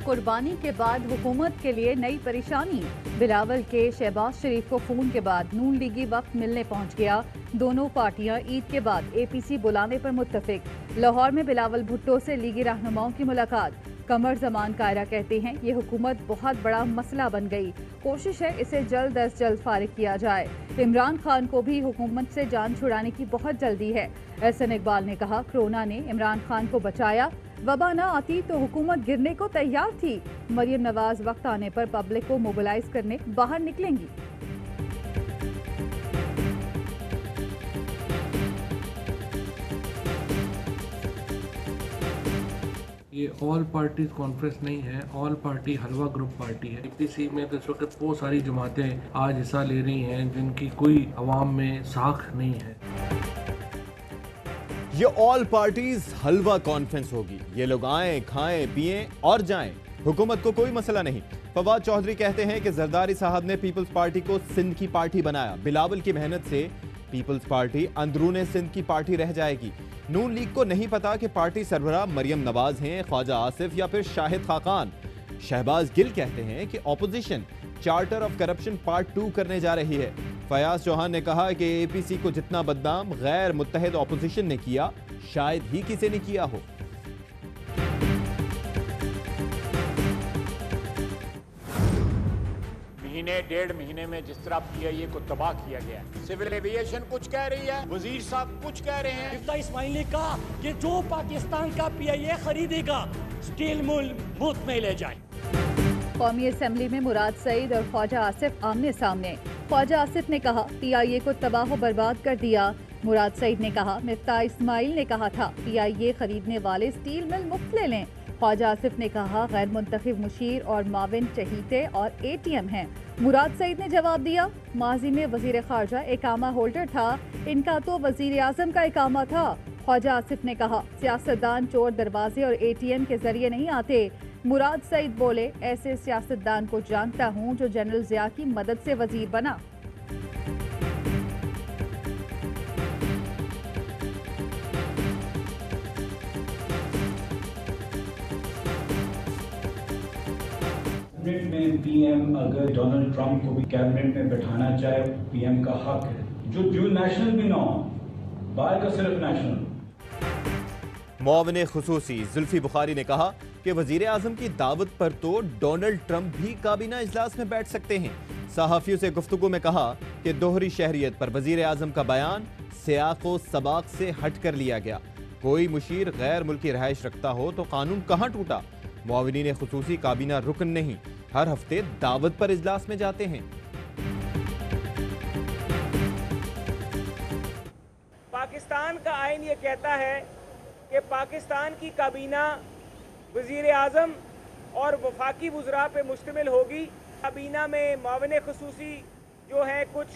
कुर्बानी के बाद हुकूमत के लिए नई परेशानी। बिलावल के शहबाज शरीफ को फोन के बाद नून लीगी वक्त मिलने पहुंच गया। दोनों पार्टियां ईद के बाद एपीसी बुलाने पर मुत्तफिक। लाहौर में बिलावल भुट्टो से लीगी रहनुमाओं की मुलाकात। कमर जमान कायरा कहते हैं ये हुकूमत बहुत बड़ा मसला बन गई, कोशिश है इसे जल्द अज जल्द फारिग किया जाए। इमरान खान को भी हुकूमत से जान छुड़ाने की बहुत जल्दी है। एहसन इकबाल ने कहा कोरोना ने इमरान खान को बचाया, वबा न आती तो हुकूमत गिरने को तैयार थी। मरियम नवाज वक्त आने पर पब्लिक को मोबिलाइज करने बाहर निकलेंगी। ये ऑल पार्टीज कॉन्फ्रेंस नहीं है, ऑल पार्टी हलवा ग्रुप पार्टी है। एपीसी में तो इस वक्त वो सारी जमातें आज हिस्सा ले रही हैं जिनकी कोई अवाम में साख नहीं है। ये ऑल पार्टीज हलवा कॉन्फ्रेंस होगी। ये लोग आएं, खाएं, पिएं और जाएं, हुकूमत को कोई मसला नहीं। फवाद चौधरी कहते हैं कि जरदारी साहब ने पीपल्स पार्टी को सिंध की पार्टी बनाया। बिलावल की मेहनत से पीपल्स पार्टी अंदरूने सिंध की पार्टी रह जाएगी। नून लीग को नहीं पता कि पार्टी सरबराह मरियम नवाज हैं, ख्वाजा आसिफ या फिर शाहिद खाकान। शहबाज गिल कहते हैं कि opposition charter of corruption part 2 करने जा रही है। फयाज चौहान ने कहा कि एपीसी को जितना बदनाम गैर मुत्तहिद ऑपोजिशन ने किया, शायद ही किसी ने किया हो। महीने डेढ़ महीने में जिस तरह पीआईए को तबाह किया गया है, सिविल एविएशन कुछ कह रही है, वजीर साहब कुछ कह रहे हैं। मिफ्ता इस्माइल ने कहा कि जो पाकिस्तान का पीआईए खरीदेगा स्टील मिल मुफ्त में ले जाए। कौमी असम्बली में मुराद सईद और ख्वाजा आसिफ आमने सामने। ख्वाजा आसिफ ने कहा पीआईए को तबाह व बर्बाद कर दिया। मुराद सईद ने कहा मिफ्ता इस्माइल ने कहा था पीआईए खरीदने वाले स्टील मिल मुफ्त ले लें। ख्वाजा आसिफ ने कहा गैर मुंतखब मुशीर और माविन चहीते और एटीएम हैं। मुराद सईद ने जवाब दिया माजी में वजीर खारजा इकामा होल्डर था, इनका तो वजीर आजम का इकामा था। ख्वाजा आसिफ ने कहा सियासतदान चोर दरवाजे और एटीएम के जरिए नहीं आते। मुराद सईद बोले ऐसे सियासतदान को जानता हूँ जो जनरल जिया की मदद से वजीर बना। कैबिनेट में पीएम अगर डोनाल्ड ट्रंप को भी कैबिनेट में बैठाना चाहे, पीएम का हक है। जो ड्यूल नेशनल भी ना हो, बाहर का सिर्फ नेशनल। मुआविन खुसूसी जुल्फी बुखारी ने कहा कि वजीर आजम की दावत पर तो डोनाल्ड ट्रंप भी काबीना इजलास में बैठ सकते हैं। सहाफियों से गुफ्तगू में कहा कि दोहरी शहरियत पर वजीर आजम का बयान सियाको सबाक से हट कर लिया गया। कोई मुशीर गैर मुल्की रहायश रखता हो तो कानून कहाँ टूटा। मुआविनीन खुसूसी काबीना रुकन नहीं, हर हफ्ते दावत पर इजलास में जाते हैं। पाकिस्तान का आईन ये कहता है कि पाकिस्तान की काबीना वजीर आजम और वफाकी वज़रा पे मुश्तमिल होगी। काबीना में मुआविन खुसूसी जो है कुछ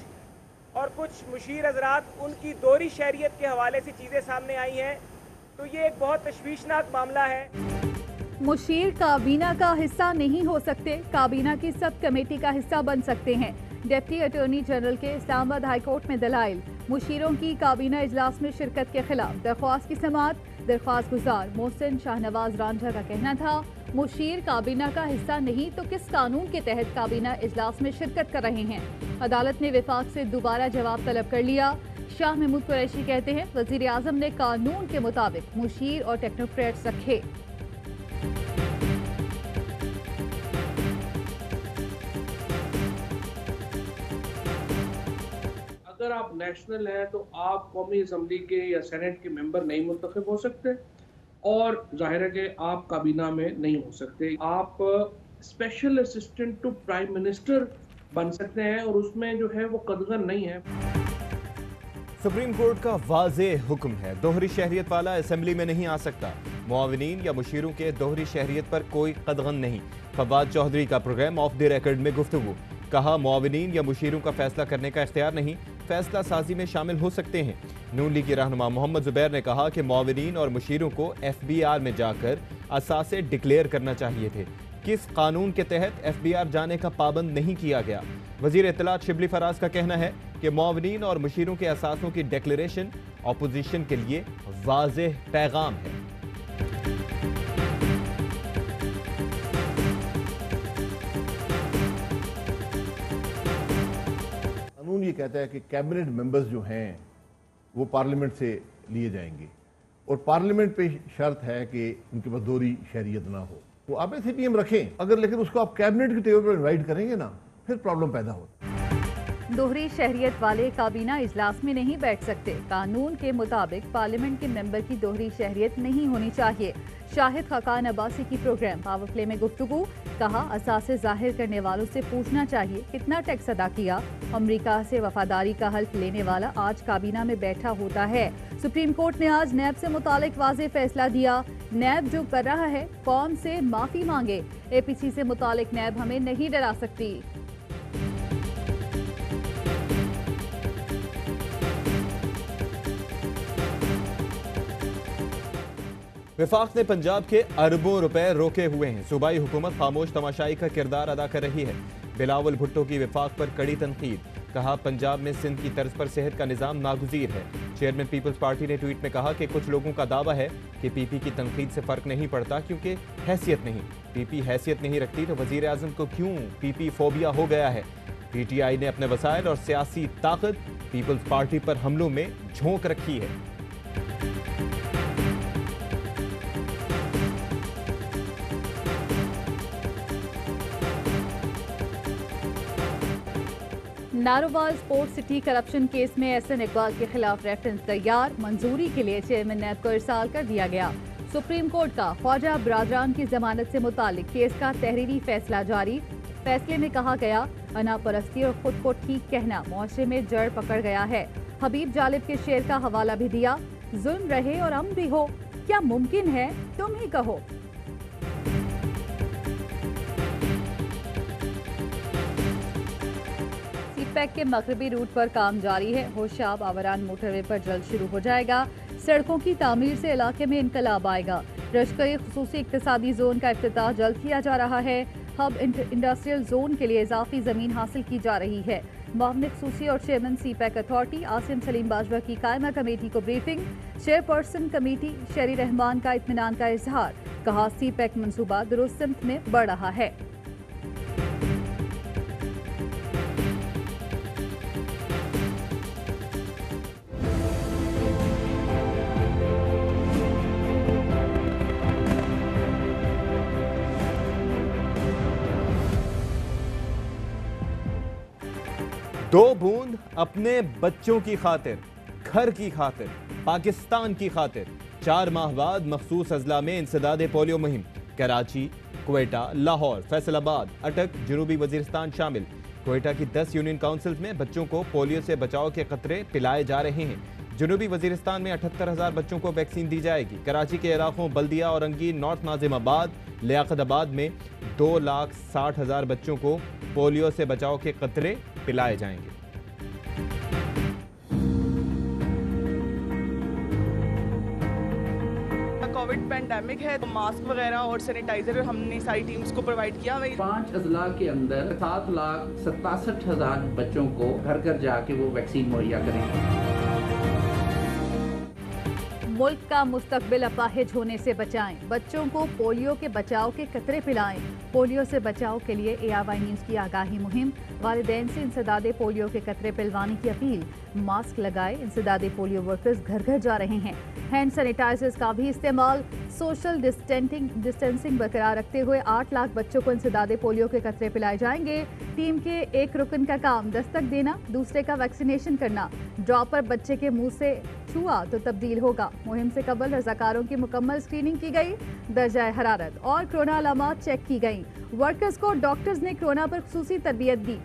मुशीर हजरात, उनकी दोहरी शहरियत के हवाले से चीज़ें सामने आई हैं, तो ये एक बहुत तशवीशनाक मामला है। मुशीर काबीना का हिस्सा नहीं हो सकते, काबीना की सब कमेटी का हिस्सा बन सकते हैं। डिप्टी अटॉर्नी जनरल के इस्लामाबाद हाई कोर्ट में दलाइल। मुशीरों की काबीना इजलास में शिरकत के खिलाफ दरख्वास्त की समाअत। दरख्वास्त गुजार मोहसिन शाहनवाज रांझा का कहना था मुशीर काबीना का हिस्सा नहीं तो किस कानून के तहत काबीना इजलास में शिरकत कर रहे हैं। अदालत ने विफाक से दोबारा जवाब तलब कर लिया। शाह महमूद कुरैशी कहते हैं वजीर आजम ने कानून के मुताबिक मुशीर और टेक्नोक्रेट्स रखे। अगर आप नेशनल हैं तो आप कौमी असम्बली के या सेनेट के मेंबर नहीं मुंतखब हो सकते और जाहिर है कि आप काबीना में नहीं हो सकते। आप special assistant to prime minister बन सकते हैं और उसमें जो है वो कदगन नहीं है। सुप्रीम कोर्ट का वाज़ेह हुक्म है, दोहरी शहरियत वाला असेंबली में नहीं आ सकता। मुआविनीन या मुशीरों के दोहरी शहरियत पर कोई कदगन नहीं। फवाद चौधरी का प्रोग्राम ऑफ द रिकॉर्ड में गुफ्तगू। कहा मुआविनीन या मुशीरों का फैसला करने का इख्तियार नहीं, फैसला साजी में शामिल हो सकते हैं। नून लीग के रहनुमा मोहम्मद जुबैर ने कहा कि मुआविनीन और मुशीरों को FBR में जाकर असासे डिक्लेयर करना चाहिए थे। किस कानून के तहत FBR जाने का पाबंद नहीं किया गया। वजीर इत्तलात शिबली फराज का कहना है कि मुआविनीन और मुशीरों के असासों की डिक्लेरेशन अपोजिशन के लिए वाज़ेह पैगाम है। ये कहता है कि कैबिनेट मेंबर्स जो हैं वो पार्लियामेंट से लिए जाएंगे और पार्लियामेंट पे शर्त है कि उनके पास दोहरी शहरियत ना हो। तो आप ऐसे पीएम रखें, अगर लेकिन उसको आप कैबिनेट के टेबल पर इन्वाइट करेंगे ना, फिर प्रॉब्लम पैदा होती है। दोहरी शहरियत वाले काबीना इजलास में नहीं बैठ सकते। कानून के मुताबिक पार्लियामेंट के मेंबर की दोहरी शहरियत नहीं होनी चाहिए। शाहिद खाकान अब्बासी की प्रोग्राम पावर प्ले में गुफ्तगू, कहा असासे जाहिर करने वालों से पूछना चाहिए कितना टैक्स अदा किया। अमेरिका से वफादारी का हल्फ लेने वाला आज काबीना में बैठा होता है। सुप्रीम कोर्ट ने आज नैब से मुतालिक वाज़ेह फैसला दिया। नैब जो कर रहा है कौम से माफी मांगे। APC से मुतालिक नैब हमें नहीं डरा सकती। विफाक ने पंजाब के अरबों रुपए रोके हुए हैं। सूबाई हुकूमत खामोश तमाशाई का किरदार अदा कर रही है। बिलावल भुट्टो की विफाक पर कड़ी तनकीद, कहा पंजाब में सिंध की तर्ज पर सेहत का निज़ाम नागुज़ीर है। चेयरमैन पीपल्स पार्टी ने ट्वीट में कहा कि कुछ लोगों का दावा है कि PP की तनकीद से फर्क नहीं पड़ता क्योंकि हैसियत नहीं। PP हैसियत नहीं रखती तो वजीर आज़म को क्यों PP फोबिया हो गया है। PTI ने अपने वसाइल और सियासी ताकत पीपल्स पार्टी पर हमलों में झोंक रखी है। Narowal sports city corruption case में SN इकबाल के खिलाफ रेफरेंस तैयार, मंजूरी के लिए चेयरमैन नैब को इरसाल कर दिया गया। सुप्रीम कोर्ट का ख्वाजा बरादरान की जमानत से मुतालिक केस का तहरीरी फैसला जारी। फैसले में कहा गया अनापरस्ती और खुद को ठीक कहना मुआशरे में जड़ पकड़ गया है। हबीब जालिब के शेर का हवाला भी दिया, जुल्म रहे और अमन भी हो, क्या मुमकिन है तुम ही कहो। पैक के मगरबी रूट पर काम जारी है। होशाब आवरान मोटरवे पर जल्द शुरू हो जाएगा। सड़कों की तामीर से इलाके में इनकलाब आएगा। रश्कई खुसूसी इक्तिसादी जोन का इफ्तिताह जल्द किया जा रहा है। हब इंडस्ट्रियल जोन के लिए इजाफी जमीन हासिल की जा रही है। मामले खुसूसी और chairman CPEC authority Asim Salim Bajwa की कायमा कमेटी को ब्रीफिंग। चेयरपर्सन कमेटी शेरी रहमान का इत्मीनान का इजहार, कहा CPEC मनसूबा दुरुस्त सिमत में बढ़ रहा है। दो बूंद अपने बच्चों की खातिर, घर की खातिर, पाकिस्तान की खातिर। 4 माह बाद मखसूस अजला में इंसदाद पोलियो मुहिम। कराची, क्वेटा, लाहौर, फैसलाबाद, अटक, जनूबी वजीरिस्तान शामिल। क्वेटा की 10 यूनियन काउंसिल में बच्चों को पोलियो से बचाव के खतरे पिलाए जा रहे हैं। जनूबी वजीरिस्तान में 78,000 बच्चों को वैक्सीन दी जाएगी। कराची के इलाकों बल्दिया, औरंगी, नॉर्थ नाजिमाबाद, लियाकताबाद में 2,60,000 बच्चों को पोलियो से बचाव के खतरे पिलाए जाएंगे। कोविड पैंडेमिक है तो मास्क वगैरह और सैनिटाइजर हमने सारी टीम्स को प्रोवाइड किया। 5 अजला के अंदर 7,67,000 बच्चों को घर घर जाके वो वैक्सीन मुहैया करेंगे। मुल्क का मुस्तकबिल अपाहिज होने से बचाएं, बच्चों को पोलियो के बचाव के कतरे पिलाएं। पोलियो से बचाव के लिए ARY न्यूज़ की आगाही मुहिम। वालिदैन से इंसदादे पोलियो के कतरे पिलवाने की अपील। मास्क लगाए, इंसदादे पोलियो वर्कर्स घर घर जा रहे हैं। हैंड सैनिटाइजर्स का भी इस्तेमाल। सोशल डिस्टेंसिंग बरकरार रखते हुए 8 लाख बच्चों को इंसदादे पोलियो के कतरे पिलाए जाएंगे। टीम के एक रुकन का काम दस्तक देना, दूसरे का वैक्सीनेशन करना। ड्रॉपर बच्चे के मुंह से छुआ तो तब्दील होगा। मुहिम से कबल रजाकारों की मुकम्मल स्क्रीनिंग की गई। दर्जाए हरारत और कोरोना अलामात चेक की गई। वर्कर्स को डॉक्टर्स ने कोरोना पर खुसूसी तरबियत दी।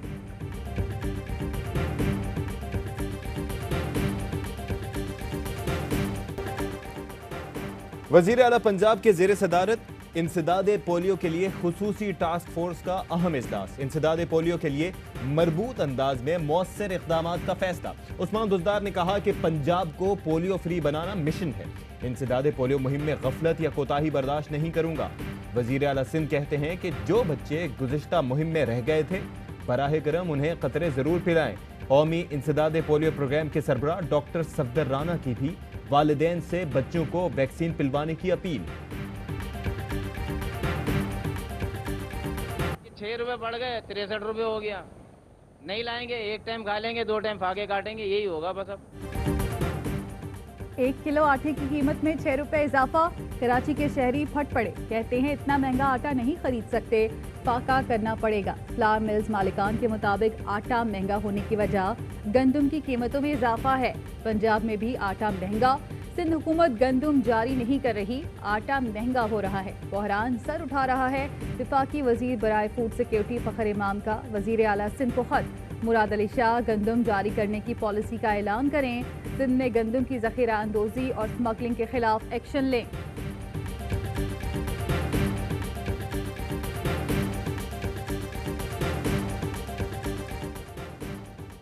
वजीर आला पंजाब के जेर सदारत इंसदादे पोलियो के लिए खुसूसी टास्क फोर्स का अहम इजलास। इंसदादे पोलियो के लिए मरबूत अंदाज में मौसर इक़दामात का फैसला। उस्मान दुज़दार ने कहा कि पंजाब को पोलियो फ्री बनाना मिशन है। इंसदादे पोलियो मुहिम में गफलत या कोताही बर्दाश्त नहीं करूंगा। वजीर आला सिंध कहते हैं कि जो बच्चे गुज़िश्ता मुहिम में रह गए थे बराह करम उन्हें कतरे जरूर पिलाएं। कौमी इंसदादे पोलियो प्रोग्राम के सरबराह डॉक्टर सफदर राना की भी वालिदैन से बच्चों को वैक्सीन पिलवाने की अपील। 6 रुपए बढ़ गए, 63 रुपए हो गया। नहीं लाएंगे, एक टाइम खा लेंगे, 2 टाइम फाके काटेंगे, यही होगा बस अब। 1 किलो आटे की कीमत में 6 रुपए इजाफा। कराची के शहरी फट पड़े, कहते हैं इतना महंगा आटा नहीं खरीद सकते, फाका करना पड़ेगा। फ्लावर मिल्स मालिकान के मुताबिक आटा महंगा होने की वजह गंदम की कीमतों में इजाफा है। पंजाब में भी आटा महंगा, सिंध हुकूमत गंदम जारी नहीं कर रही, आटा महंगा हो रहा है, बहरान सर उठा रहा है। विफाकी वजीर बराए फूड सिक्योरिटी फखर इमाम का वजीर आला सिंध को खत। मुराद अली शाह गंदम जारी करने की पॉलिसी का ऐलान करें, सिंध में गंदम की जखीरा अंदोजी और स्मगलिंग के खिलाफ एक्शन लें।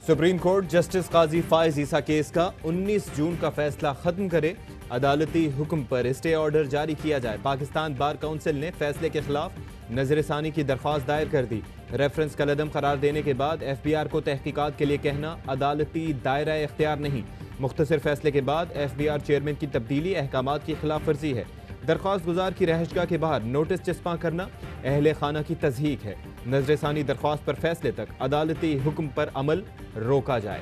सुप्रीम कोर्ट जस्टिस काजी फायज ईसा केस का 19 जून का फैसला खत्म करे, अदालती हुक्म पर स्टे ऑर्डर जारी किया जाए। पाकिस्तान बार काउंसिल ने फैसले के खिलाफ नजरसानी की दरख्वास्त दायर कर दी। रेफरेंस कलअदम करार देने के बाद FBI को तहकीकात के लिए कहना अदालती दायरा इख्तियार नहीं। मुख्तसर फैसले के बाद FBI चेयरमैन की तब्दीली अहकामात की खिलाफ वर्जी है। दरख्वास्त गुजार की रहशगाह के बाहर नोटिस चिस्पा करना अहले खाना की तज़हीक है। नजरसानी दरख्वास्त पर फैसले तक अदालती हुक्म पर अमल रोका जाए।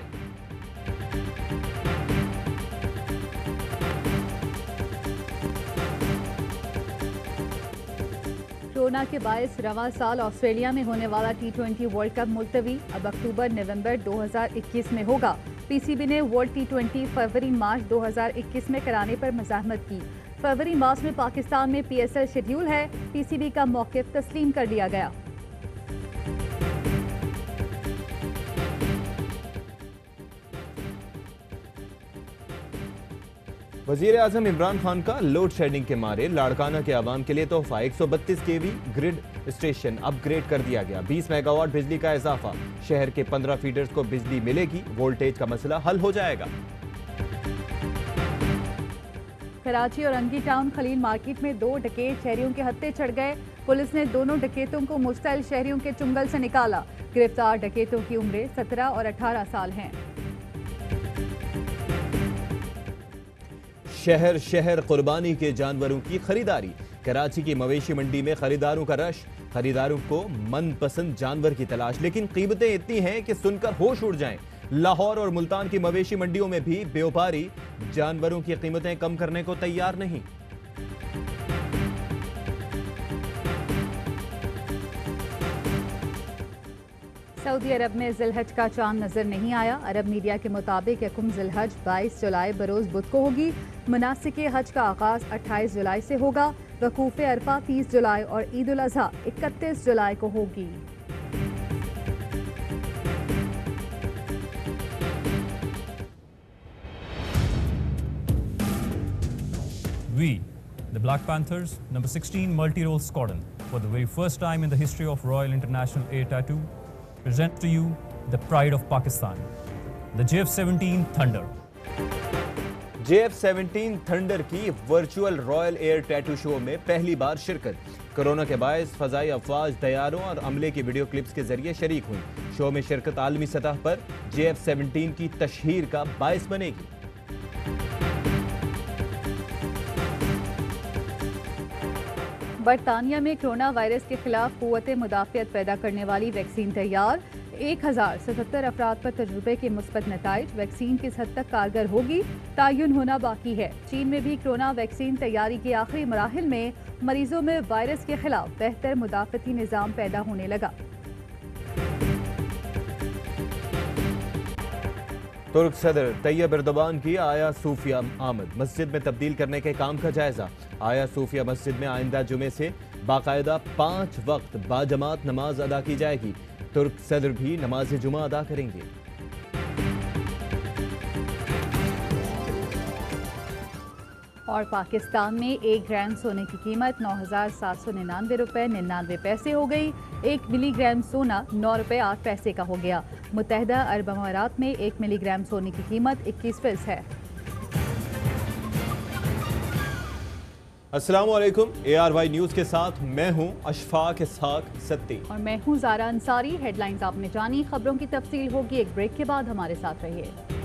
कोरोना के बायस रवां साल ऑस्ट्रेलिया में होने वाला T20 वर्ल्ड कप मुलतवी अब अक्टूबर नवंबर 2021 में होगा। PCB ने वर्ल्ड T20 फरवरी मार्च 2021 में कराने पर मज़ाहमत की। फरवरी मार्च में पाकिस्तान में PSL शेड्यूल है, PCB का मौक़िफ़ तस्लीम कर लिया गया। वज़ीर आज़म इमरान खान का लोड शेडिंग के मारे लाड़काना के आवाम के लिए तोहफा 132 kV ग्रिड स्टेशन अपग्रेड कर दिया गया। 20 मेगावाट बिजली का इजाफा, शहर के 15 फीडर्स को बिजली मिलेगी, वोल्टेज का मसला हल हो जाएगा। कराची और अंगी टाउन खलील मार्केट में 2 डकैत शहरियों के हत्थे चढ़ गए। पुलिस ने दोनों डकैतों को मुश्तइल शहरियों के चुंगल से निकाला। गिरफ्तार डकैतों की उम्रें 17 और 18 साल हैं। शहर शहर कुर्बानी के जानवरों की खरीदारी। कराची की मवेशी मंडी में खरीदारों का रश, खरीदारों को मनपसंद जानवर की तलाश, लेकिन कीमतें इतनी हैं कि सुनकर होश उड़ जाएं। लाहौर और मुल्तान की मवेशी मंडियों में भी व्यापारी जानवरों की कीमतें कम करने को तैयार नहीं। सऊदी अरब में जिलहज का चांद नजर नहीं आया। अरब मीडिया के मुताबिक यकुम जिलहज 22 जुलाई बरोज बुध को होगी। मनासिक हज का आगाज 28 जुलाई से होगा। वकूफ अरफा 30 जुलाई और ईद उल अज़हा 31 जुलाई को होगी। We, the Black Panthers, number 16 multi-role squadron, for the very first time in the history of Royal International Air Tattoo, present to you the pride of Pakistan, the JF-17 Thunder. JF-17 Thunder की virtual royal air tattoo show में पहली बार शिरकत। Corona के बायस फजाई अफवाज, तैयारों और अमले की video clips के जरिए शरीक हुई। शो में शिरकत आलमी सतह पर JF-17 की तशहीर का बायस बनेगी। बरतानिया में कोरोना वायरस के खिलाफ कुव्वत मुदाफ़ियत पैदा करने वाली वैक्सीन तैयार। 1077 अफराद पर तजुर्बे के मुस्बत नताइज। वैक्सीन किस हद तक कारगर होगी तयन होना बाकी है। चीन में भी कोरोना वैक्सीन तैयारी के आखिरी मराहिल में मरीजों में वायरस के खिलाफ बेहतर मुदाफ़ती निज़ाम पैदा होने लगा। तुर्क सदर तैयब एर्दोगान की आया सूफिया आमद। मस्जिद में तब्दील करने के काम का जायजा। आया सूफिया मस्जिद में आइंदा जुमे से बाकायदा 5 वक्त बाजमात नमाज अदा की जाएगी। तुर्क सदर भी नमाज जुमा अदा करेंगे। और पाकिस्तान में 1 ग्राम सोने की कीमत 9,799 रुपये 99 पैसे हो गई। 1 मिलीग्राम सोना 9 रुपये 8 पैसे का हो गया। मुत्तहदा अरब अमारात में 1 मिलीग्राम सोने की कीमत 21 फीसद है। अस्सलामुअलैकुम, ARY न्यूज़ के साथ मैं हूं अशफाक इसहाक सत्ती और मैं हूं ज़ारा अंसारी। हेडलाइंस आपने जानी, खबरों की तफसील होगी एक ब्रेक के बाद। हमारे साथ रहिए।